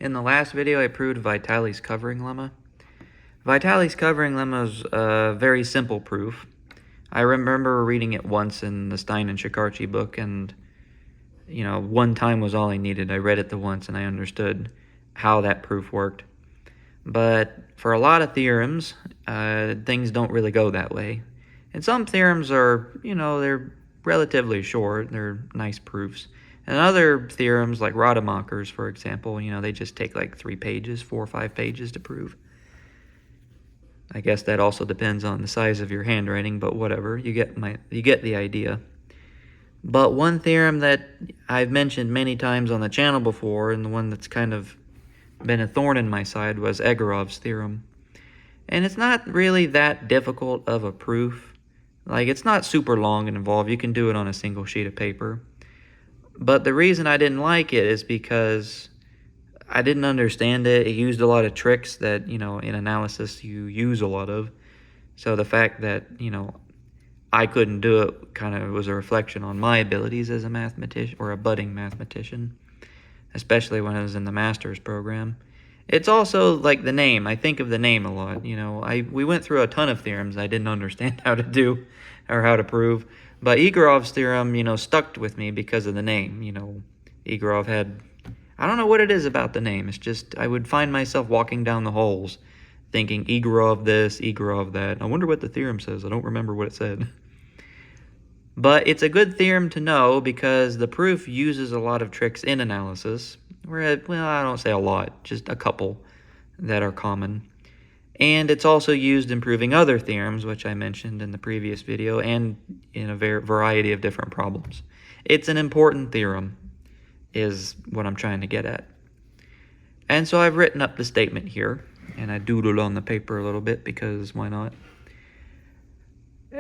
In the last video, I proved Vitali's covering lemma. Vitali's covering lemma is a very simple proof. I remember reading it once in the Stein and Shikarchi book, and one time was all I needed. I read it the once and I understood how that proof worked. But for a lot of theorems, things don't really go that way. And some theorems are, they're relatively short. They're nice proofs. And other theorems, like Rademacher's, for example, they just take like 3 pages, 4 or 5 pages to prove. I guess that also depends on the size of your handwriting, but whatever. You get the idea. But one theorem that I've mentioned many times on the channel before, and the one that's kind of been a thorn in my side, was Egorov's theorem. And it's not really that difficult of a proof. Like, it's not super long and involved. You can do it on a single sheet of paper. But the reason I didn't like it is because I didn't understand it. It used a lot of tricks that, in analysis you use a lot of. So the fact that, I couldn't do it kind of was a reflection on my abilities as a mathematician, or a budding mathematician, especially when I was in the master's program. It's also like the name. I think of the name a lot. We went through a ton of theorems I didn't understand how to do or how to prove. But Egorov's theorem, stuck with me because of the name. Egorov had, I don't know what it is about the name. It's just, I would find myself walking down the halls thinking Egorov this, Egorov that. I wonder what the theorem says. I don't remember what it said. But it's a good theorem to know because the proof uses a lot of tricks in analysis. Well, I don't say a lot, just a couple that are common. And it's also used in proving other theorems, which I mentioned in the previous video, and in a variety of different problems. It's an important theorem, is what I'm trying to get at. And so I've written up the statement here, and I doodled on the paper a little bit because why not?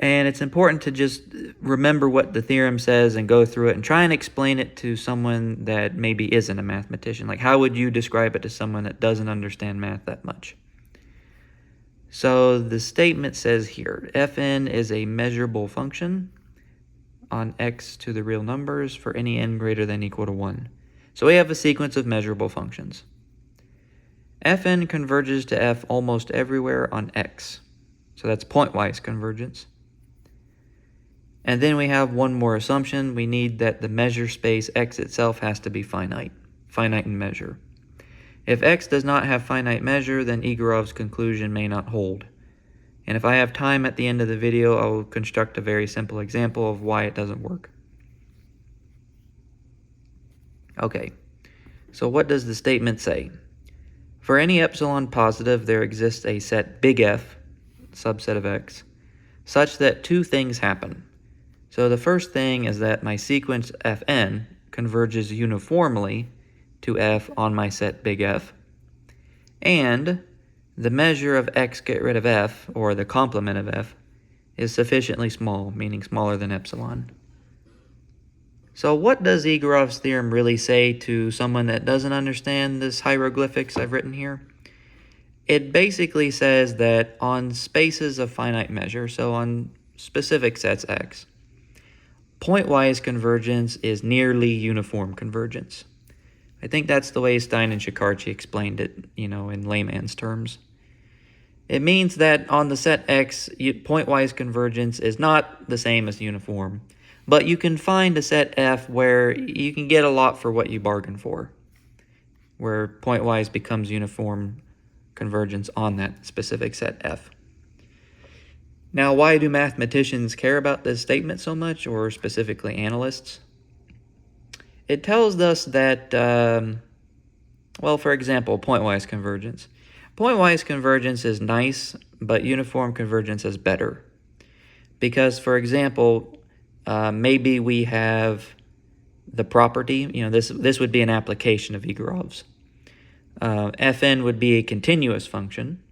And it's important to just remember what the theorem says and go through it and try and explain it to someone that maybe isn't a mathematician. Like, how would you describe it to someone that doesn't understand math that much? So the statement says here, fn is a measurable function on x to the real numbers for any n greater than or equal to 1. So we have a sequence of measurable functions. Fn converges to f almost everywhere on x. So that's pointwise convergence. And then we have one more assumption. We need that the measure space x itself has to be finite in measure. If x does not have finite measure, then Egorov's conclusion may not hold. And if I have time at the end of the video, I will construct a very simple example of why it doesn't work. Okay, so what does the statement say? For any epsilon positive, there exists a set big F, subset of x, such that 2 things happen. So the first thing is that my sequence Fn converges uniformly to f on my set big F, and the measure of x get rid of f, or the complement of f, is sufficiently small, meaning smaller than epsilon. So what does Egorov's theorem really say to someone that doesn't understand this hieroglyphics I've written here? It basically says that on spaces of finite measure, so on specific sets x, pointwise convergence is nearly uniform convergence. I think that's the way Stein and Shikarchi explained it, in layman's terms. It means that on the set x, pointwise convergence is not the same as uniform, but you can find a set f where you can get a lot for what you bargain for, where pointwise becomes uniform convergence on that specific set f. Now, why do mathematicians care about this statement so much, or specifically analysts? It tells us that, for example, pointwise convergence. Pointwise convergence is nice, but uniform convergence is better. Because, for example, maybe we have the property, this would be an application of Egorov's. Fn would be a continuous function.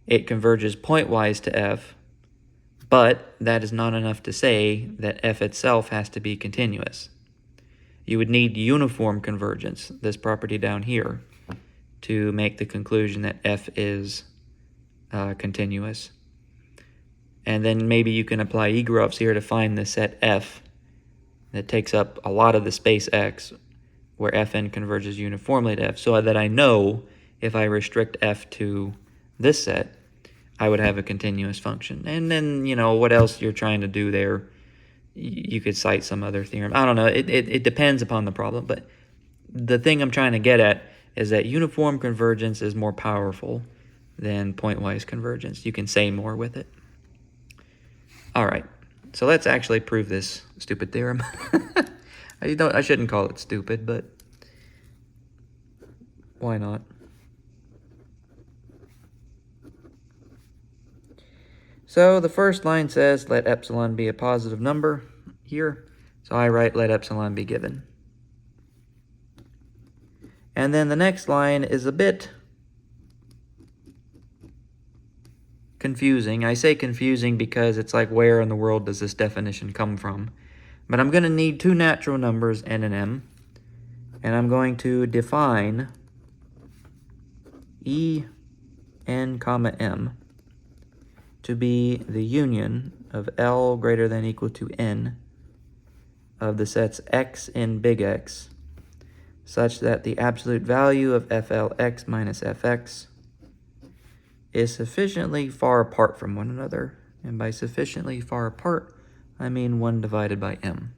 It converges pointwise to f, but that is not enough to say that f itself has to be continuous. You would need uniform convergence, this property down here, to make the conclusion that f is continuous. And then maybe you can apply Egorov's here to find the set f that takes up a lot of the space x, where Fn converges uniformly to F, so that I know if I restrict F to this set, I would have a continuous function. And then, you know, what else you're trying to do there, you could cite some other theorem. I don't know. It depends upon the problem. But the thing I'm trying to get at is that uniform convergence is more powerful than pointwise convergence. You can say more with it. All right. So let's actually prove this stupid theorem. I shouldn't call it stupid, but why not? So the first line says, let epsilon be a positive number here. So I write, let epsilon be given. And then the next line is a bit confusing. I say confusing because it's like, where in the world does this definition come from? But I'm going to need two natural numbers, n and m. And I'm going to define en comma m to be the union of L greater than or equal to n of the sets x in big X, such that the absolute value of flx minus fx is sufficiently far apart from one another. And by sufficiently far apart, I mean 1 divided by m.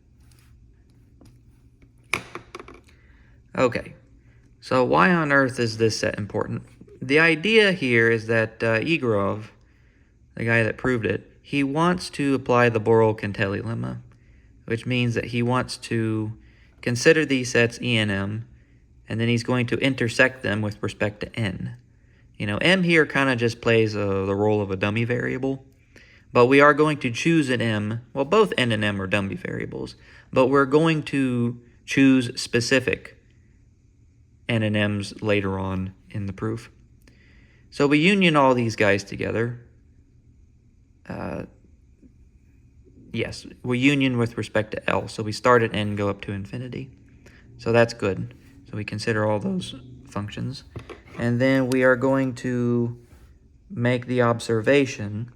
Okay, so why on earth is this set important? The idea here is that Egorov, the guy that proved it, he wants to apply the Borel-Cantelli lemma, which means that he wants to consider these sets E and M, and then he's going to intersect them with respect to n. You know, m here kind of just plays the role of a dummy variable, but we are going to choose an m. Well, both n and m are dummy variables, but we're going to choose specific n and m's later on in the proof. So we union all these guys together. Yes, we union with respect to L. So we start at n, go up to infinity. So that's good. So we consider all those functions. And then we are going to make the observation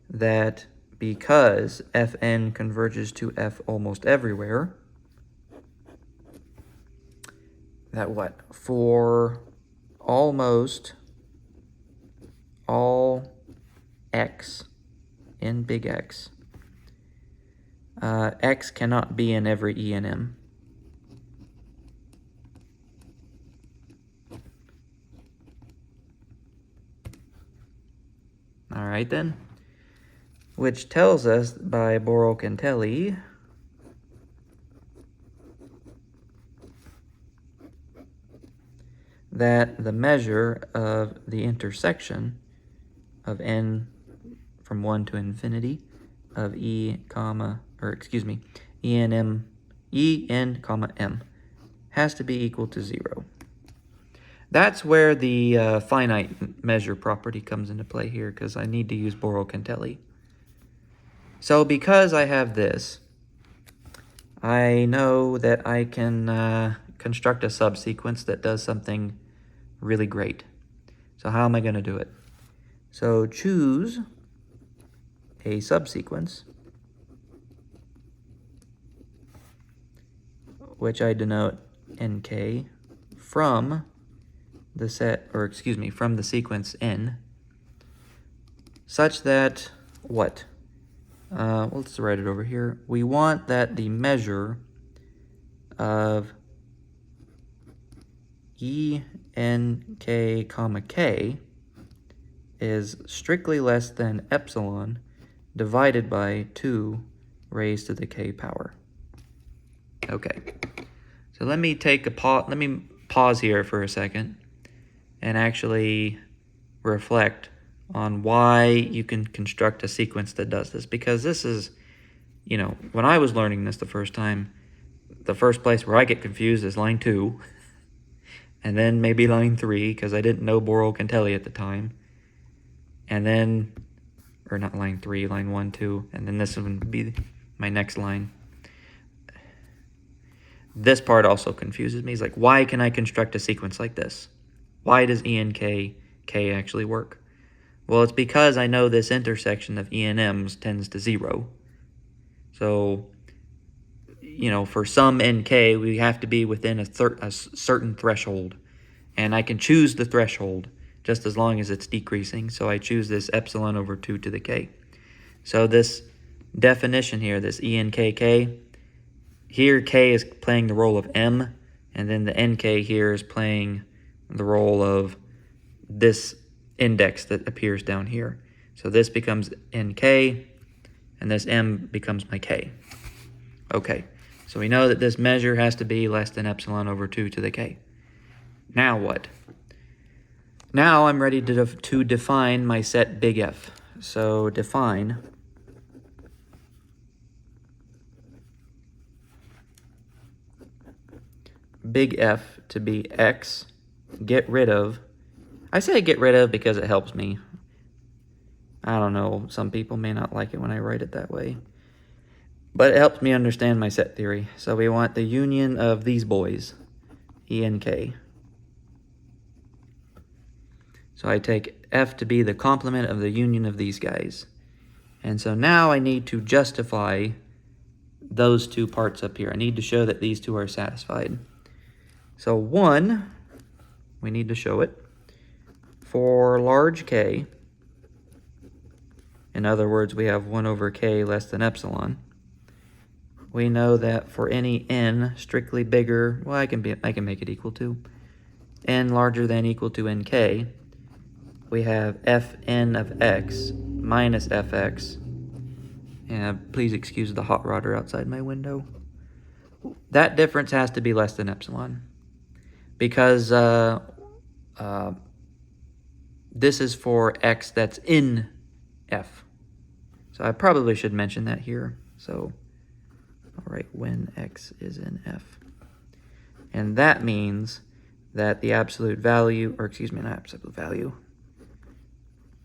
that because Fn converges to F almost everywhere, that what? For almost all x in big X, x cannot be in every E and M. All right then, which tells us by Borel-Cantelli that the measure of the intersection of n from 1 to infinity of E comma m has to be equal to 0. That's where the finite measure property comes into play here, because I need to use Borel-Cantelli. So because I have this, I know that I can construct a subsequence that does something really great. So how am I going to do it? So choose a subsequence, which I denote nk, from the set, or excuse me, from the sequence n, such that what? Let's write it over here. We want that the measure of enk comma k is strictly less than epsilon divided by 2 raised to the k power. Okay, so let me take a pause. Let me pause here for a second and actually reflect on why you can construct a sequence that does this. Because this is, you know, when I was learning this the first time, the first place where I get confused is line 2, and then maybe line 3, because I didn't know Borel-Cantelli at the time, and then, or not line 3, line 1, 2, and then this would be my next line. This part also confuses me. It's like, why can I construct a sequence like this? Why does E and K actually work? Well, it's because I know this intersection of E and M's tends to 0. So you know, for some nk, we have to be within a certain threshold. And I can choose the threshold just as long as it's decreasing. So I choose this epsilon over 2 to the k. So this definition here, this ENKK, here k is playing the role of m, and then the nk here is playing the role of this index that appears down here. So this becomes nk, and this m becomes my k. Okay, so we know that this measure has to be less than epsilon over 2 to the k. Now what? Now I'm ready to define my set big F. So define big F to be x, get rid of, I say get rid of because it helps me. I don't know, some people may not like it when I write it that way. But it helps me understand my set theory. So we want the union of these boys, E and K. So I take F to be the complement of the union of these guys. And so now I need to justify those two parts up here. I need to show that these two are satisfied. So 1, we need to show it. For large K, in other words, we have 1 over K less than epsilon. We know that for any n strictly bigger, well, I can make it equal to n larger than equal to nk. We have fn of x minus fx. And please excuse the hot rodder outside my window. That difference has to be less than epsilon, because this is for x that's in f. So I probably should mention that here. So I'll write when x is in f. And that means that the absolute value, or excuse me, not absolute value.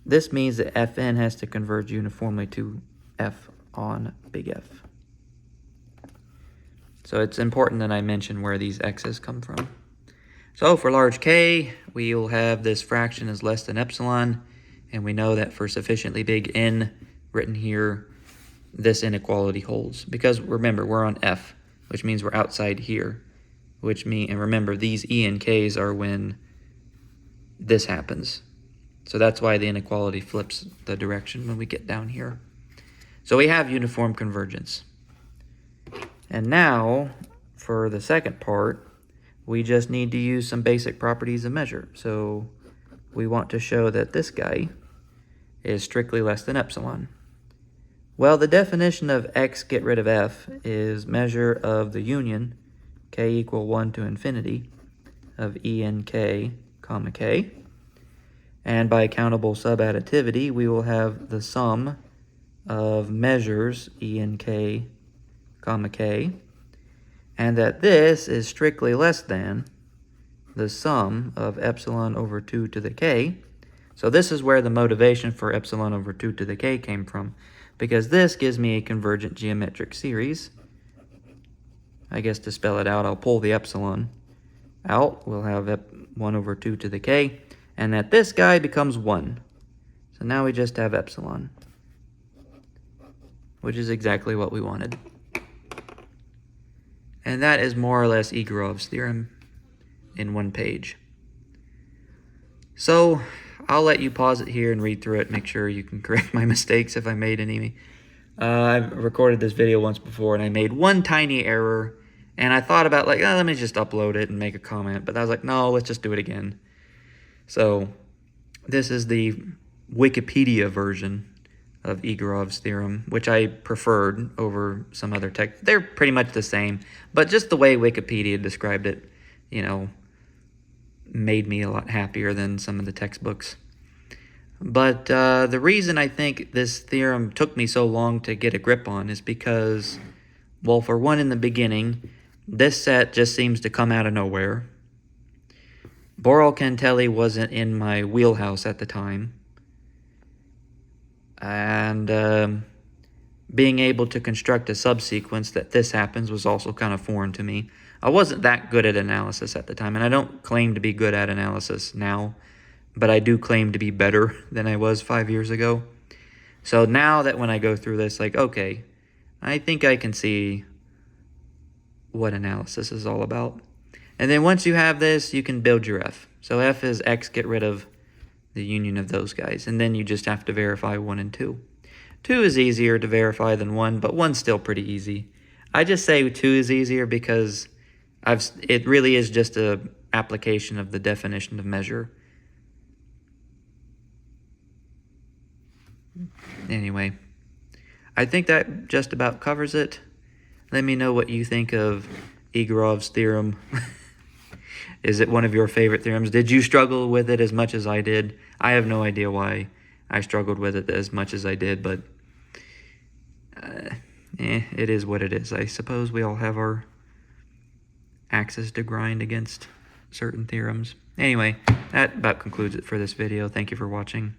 This means that Fn has to converge uniformly to f on big F. So it's important that I mention where these x's come from. So for large K, we will have this fraction is less than epsilon, and we know that for sufficiently big n written here, this inequality holds. Because remember, we're on F, which means we're outside here, and remember, these E and K's are when this happens. So that's why the inequality flips the direction when we get down here. So we have uniform convergence. And now, for the second part, we just need to use some basic properties of measure. So we want to show that this guy is strictly less than epsilon. Well, the definition of x get rid of f is measure of the union, k equal 1 to infinity, of E and K, comma k. And by countable subadditivity, we will have the sum of measures E and K, comma k, and that this is strictly less than the sum of epsilon over 2 to the k. So this is where the motivation for epsilon over 2 to the k came from, because this gives me a convergent geometric series. I guess to spell it out, I'll pull the epsilon out. We'll have 1 over 2 to the k, and that this guy becomes 1. So now we just have epsilon, which is exactly what we wanted. And that is more or less Egorov's theorem in one page. So I'll let you pause it here and read through it, make sure you can correct my mistakes if I made any. I've recorded this video once before and I made one tiny error, and I thought about like, oh, let me just upload it and make a comment, but I was like, no, let's just do it again. So this is the Wikipedia version of Egorov's theorem, which I preferred over some other text. They're pretty much the same, but just the way Wikipedia described it, you know, made me a lot happier than some of the textbooks. But the reason I think this theorem took me so long to get a grip on is because, well, for one, in the beginning, this set just seems to come out of nowhere. Borel-Cantelli wasn't in my wheelhouse at the time. And being able to construct a subsequence that this happens was also kind of foreign to me. I wasn't that good at analysis at the time, and I don't claim to be good at analysis now, but I do claim to be better than I was 5 years ago. So now that when I go through this, like, okay, I think I can see what analysis is all about. And then once you have this, you can build your f. So f is x, get rid of the union of those guys. And then you just have to verify 1 and 2. 2 is easier to verify than 1, but 1's still pretty easy. I just say 2 is easier because it really is just a application of the definition of measure. Anyway, I think that just about covers it. Let me know what you think of Egorov's theorem. Is it one of your favorite theorems? Did you struggle with it as much as I did? I have no idea why I struggled with it as much as I did, but it is what it is. I suppose we all have our axes to grind against certain theorems. Anyway, that about concludes it for this video. Thank you for watching.